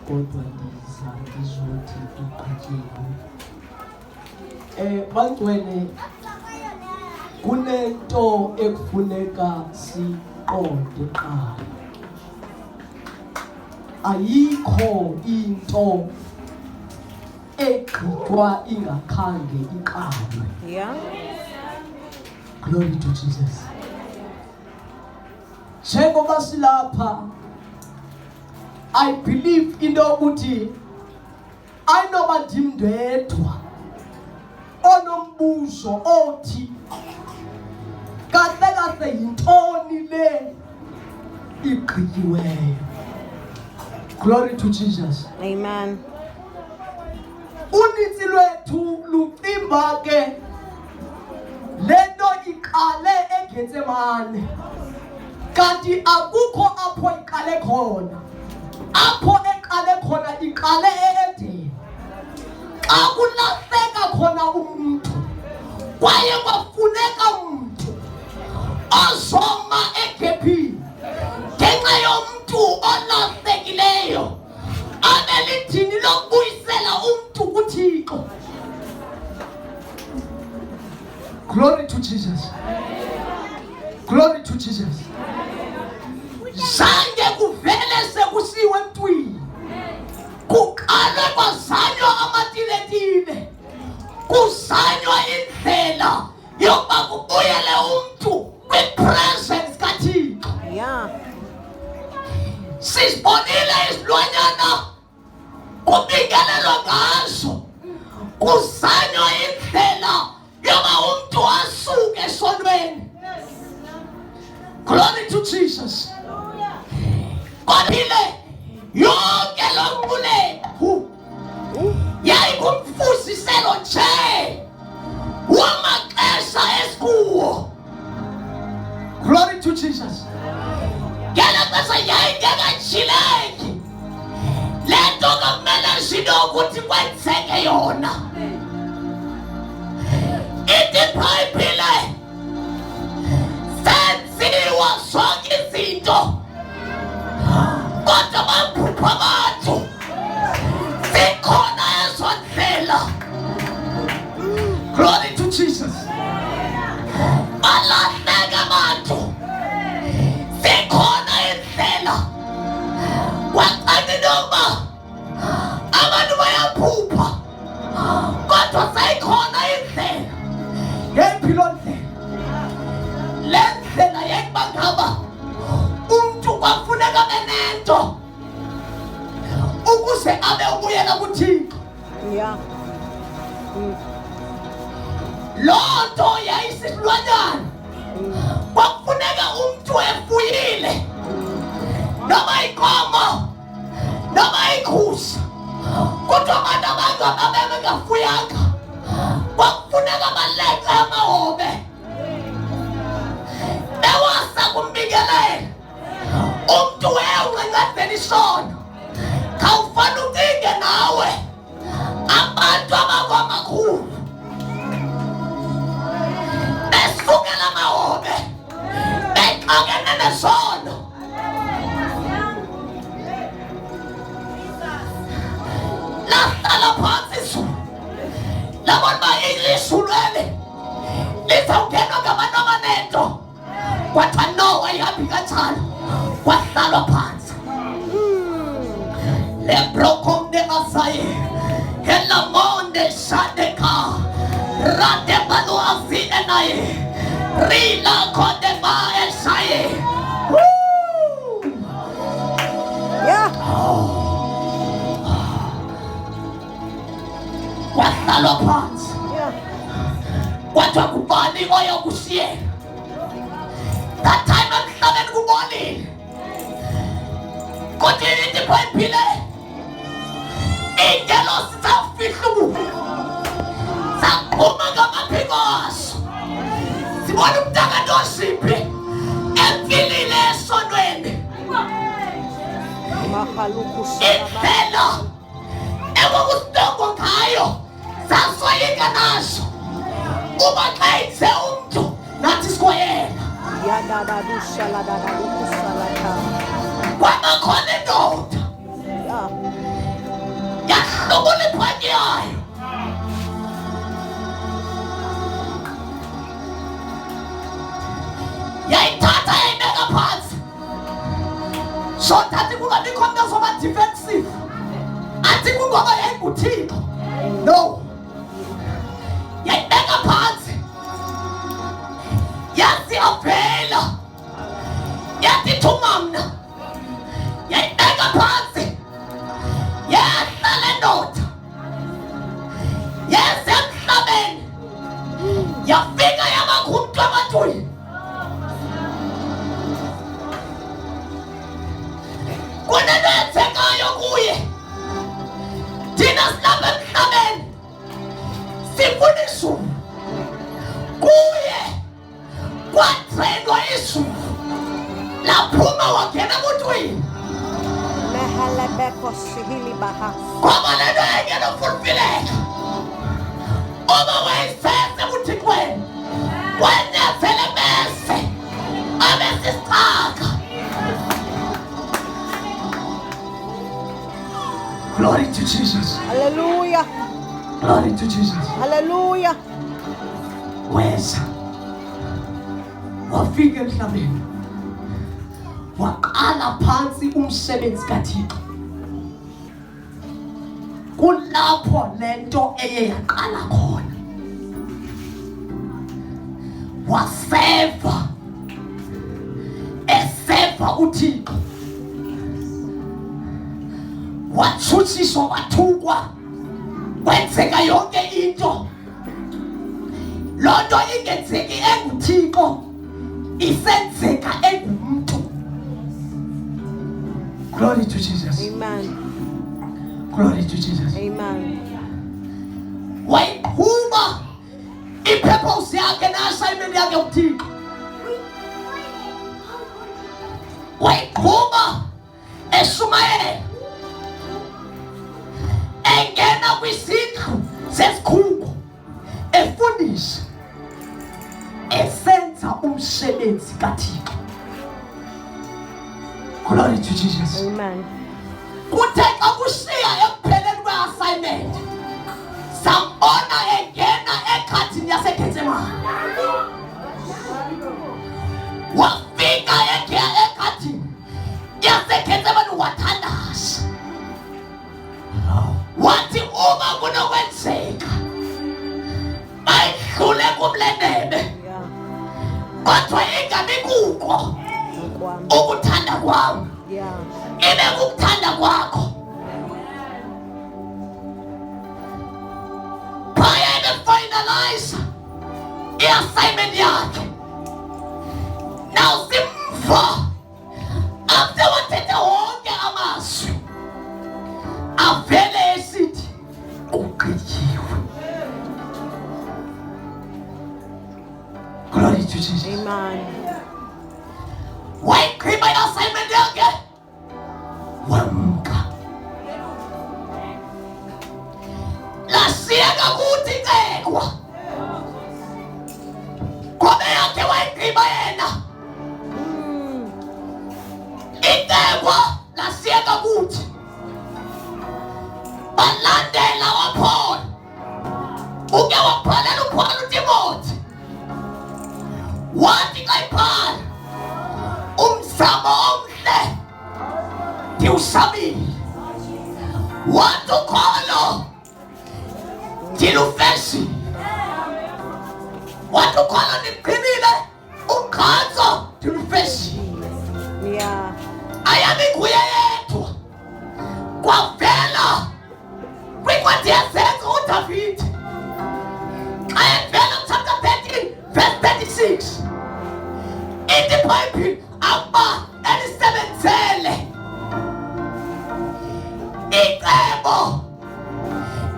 kodwa ndiza ndizothi uqhathile. Bangcwele, kunento ekufuneka siqonde kuqala. Ayikho into egqitywa ingakhange iqalwe. Yeah. Glory to Jesus. Njengoba silapha, I believe into yokuthi ayinoba ndimndedwa onombuzo othi kahle yintoni le igqityiweyo. Glory to Jesus. Amen. Unintsi lwethu lucimba ke lento iqale eGetsemane, kanti akukho apho iqale khona. Apho eqale khona iqale eEdeni, xa kulahleka khona umuntu kwaye kwafuneka umuntu ozoma egephini ngenxa yomntu olahlekileyo abelithini lokubuyisela umntu kuThixo. Glory to Jesus. Glory to Jesus. Zange kuvele sekusiwe emntwini, kuqalwe kwazanywa amatiletile, kuzanywa indlela yokuba kubuyele umntu kwi-presence kaThixo. Yeah. Sisibonile izilwanyana kubingelelwa ngazo, kuzanywa indlela yoba umntu asuke esonweni. Glory to Jesus. Kodwa yonke lo mbulethu yayingumfuziselo nje wamaxesha esikuwo. Glory to Jesus. Ngelo xesha yayingekajileki le nto kumele sinokuthi kwenzeke yona. Ithi iBhayibhile senziwa zonke izinto kodwa baphupha abantu zikhona ezo ndlela. Glory to Jesus. Balahleka abantu zikhona indlela. Waqala intoba abantu bayaphupha kodwa seyikhona indlela. Yephi loo ndlela? Le ndlela yekuba ngaba umntu kwafuneka abe nento ukuze abe ubuyela kuThixo. Yeah. Loo nto yayisilwanyana. Kwafuneka umntu efuyile, noba inkomo noba ikhusi. Kodwa abantu abangaba bengafuyanga kwafuneka baleqe amahobe bewasa kumbingelela. Umntu uyawunqenqezela isono. Khawufane ucinge nawe abantu abakwamakhulu besukela amahobe bexakene nesono. Lahlala phantsi izulu labona uba ilizulu eli lizawungenwa ngabantu abanento. Kwathiwa no, ayihambi kanjalo, kwahlalwa phantsi. Lebrokonde asaye elamonde shadeka rade balu azine naye rila konde ba esaye. Yeah. Kwahlalwa phantsi. Yeah. Kwathiwa kubani oyokushiyela. That time emhlabeni kubonile. Kodwa ithi iBhayibhile ingelosi zafihla ububi, zaphuma ngamaphiko azo, zibona umntaka nosiphi emfilile esonweni. Indlela ekwakusidongo ngayo zasoyika nazo uba xa ithe umntu nathi sikwayena. Kwabakhona indoda ekhanyayo. Yayithatha yayibeka phansi. So that kungabikho umuntu ozoba defensive. Athi kungoba yayinguThixo. No. Yayibeka phansi. Yathi avela. Yathi thuma mna. Yayibeka phansi. Yehla le ndoda. Yese emhlabeni. Yafika yabakhumntu abantwini. Kunento enzekayo kuye. Thina silapha emhlabeni sifuna izulu. Kuye kwatrainwa izulu. Laphuma wangena emuntwini. Ngoba lento ayingenofulfileka. Uma wayisese ebuthixweni kwanezela bese abesisixaka. Glory to Jesus. Hallelujah. Glory to Jesus. Hallelujah. Weza wafika emhlabeni waqala phansi umsebenzi kaThixo. Kulapho lento eye yaqala khona. Waseva eseva uThixo. Wathuthiswa wathukwa kwenzeka yonke into. Lonto ingenzeki enguThixo isenzeka engumuntu. Glory to Jesus. Amen. Glory to Jesus. Amen. Wayiphuma ipurpose yakhe na-assignment yakhe uThixo. Wayiphuma eShumayela engena kwizindlu zesikhungo efundisa esenza umsebenzi kaThixo. Glory to Jesus. Amen. Kuthe xa kushiya ekupheleni kwe-assignment sambona engena ekhathini yaseGetsemane. Wafika ekhathini yaseGetsemane wathandaza. Wathi uma kunokwenzeka bayidlule kumlendebe kodwa ingabi kuko ukuthanda kwami, ibe kukuthanda kwakho. Phaya ebefinalize i-assignment yakhe. Now simva after wathethe wonke amazwi avele esithi ugqityiwe. Glory to Jesus. Amen. Wayigqiba i-assignment yakhe wamka. Lasiyeka kuthi icekwa ngoba yakhe wayigqiba yena. Icekwa lasiyeka kuthi balandela waPaul. Uke wabhalela uPaul uTimothi. Wathi xa ibhala umzamo omhle ndiwusabile. Wathi ukholo ndilufeshile. Wathi ukholo ndimqinile. Ugqatso ndilufeshile. Yeah. Ayabi nguye yedwa kwavela kwincwadi yezenzo uDavide xa evela chapter 13 verse 36 ithi iBhayibhile aba elisebenzele icebo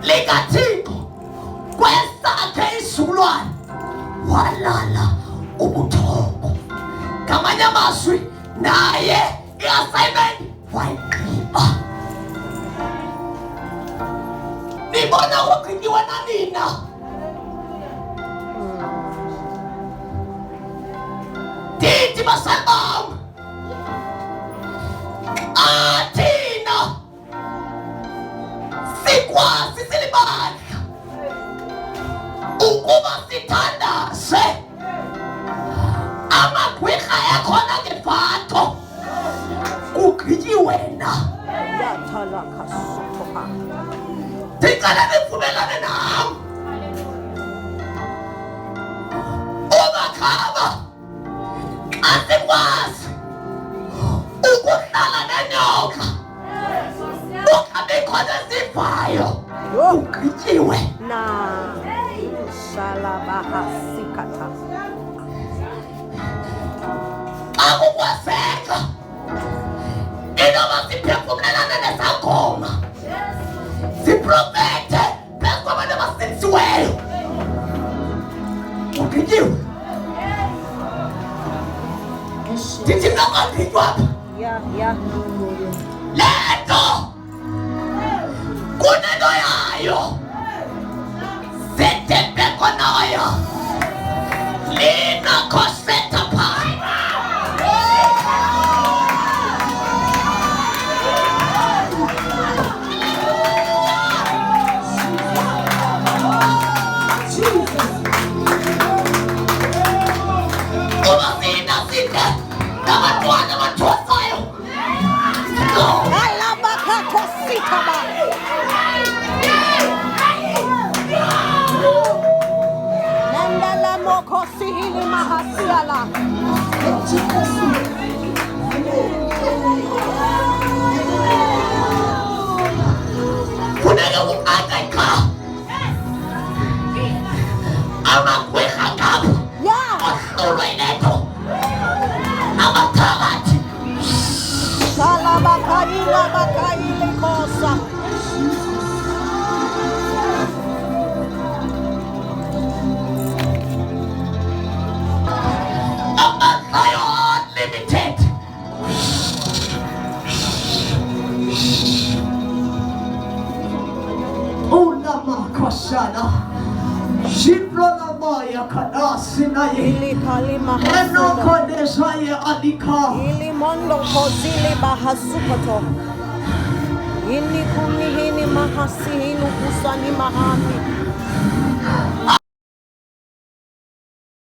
likaThixo kwesakhe isizukulwane walala ubuthongo. Ngamanye amazwi naye i-assignment wayigqiba. Nibona wagqityiwe nanina. Ndithi basali bam, athina sikwazi amandla ukuba sithandaze amagwirha ekhona ngevato kugqityi wena. Ndicela nivumelane nam umakhaba xa sikwazi ukuhlala nenyoka ungabikho nesivayo ugqityiwe. Xa kukwazeka inoba siphefumlelane nesangoma siprofethe phezu kwabantu abasenziweyo ugqityiwe. Ndithi nokongqitwa apha le nto kunento yayo setembeko nayo linakoseta phaa. Uba sina sinde nabantwana abathosayo funeka uqaqeka amagwirha ngapha ohlolwa inento amathakathi Zion Limited. Ulama koshana Shibrona Maya Kadasina Enoko Desaya Alika Ili mondo kozili bahasukoto. Ili kuni hini mahasi hinu kusani mahami.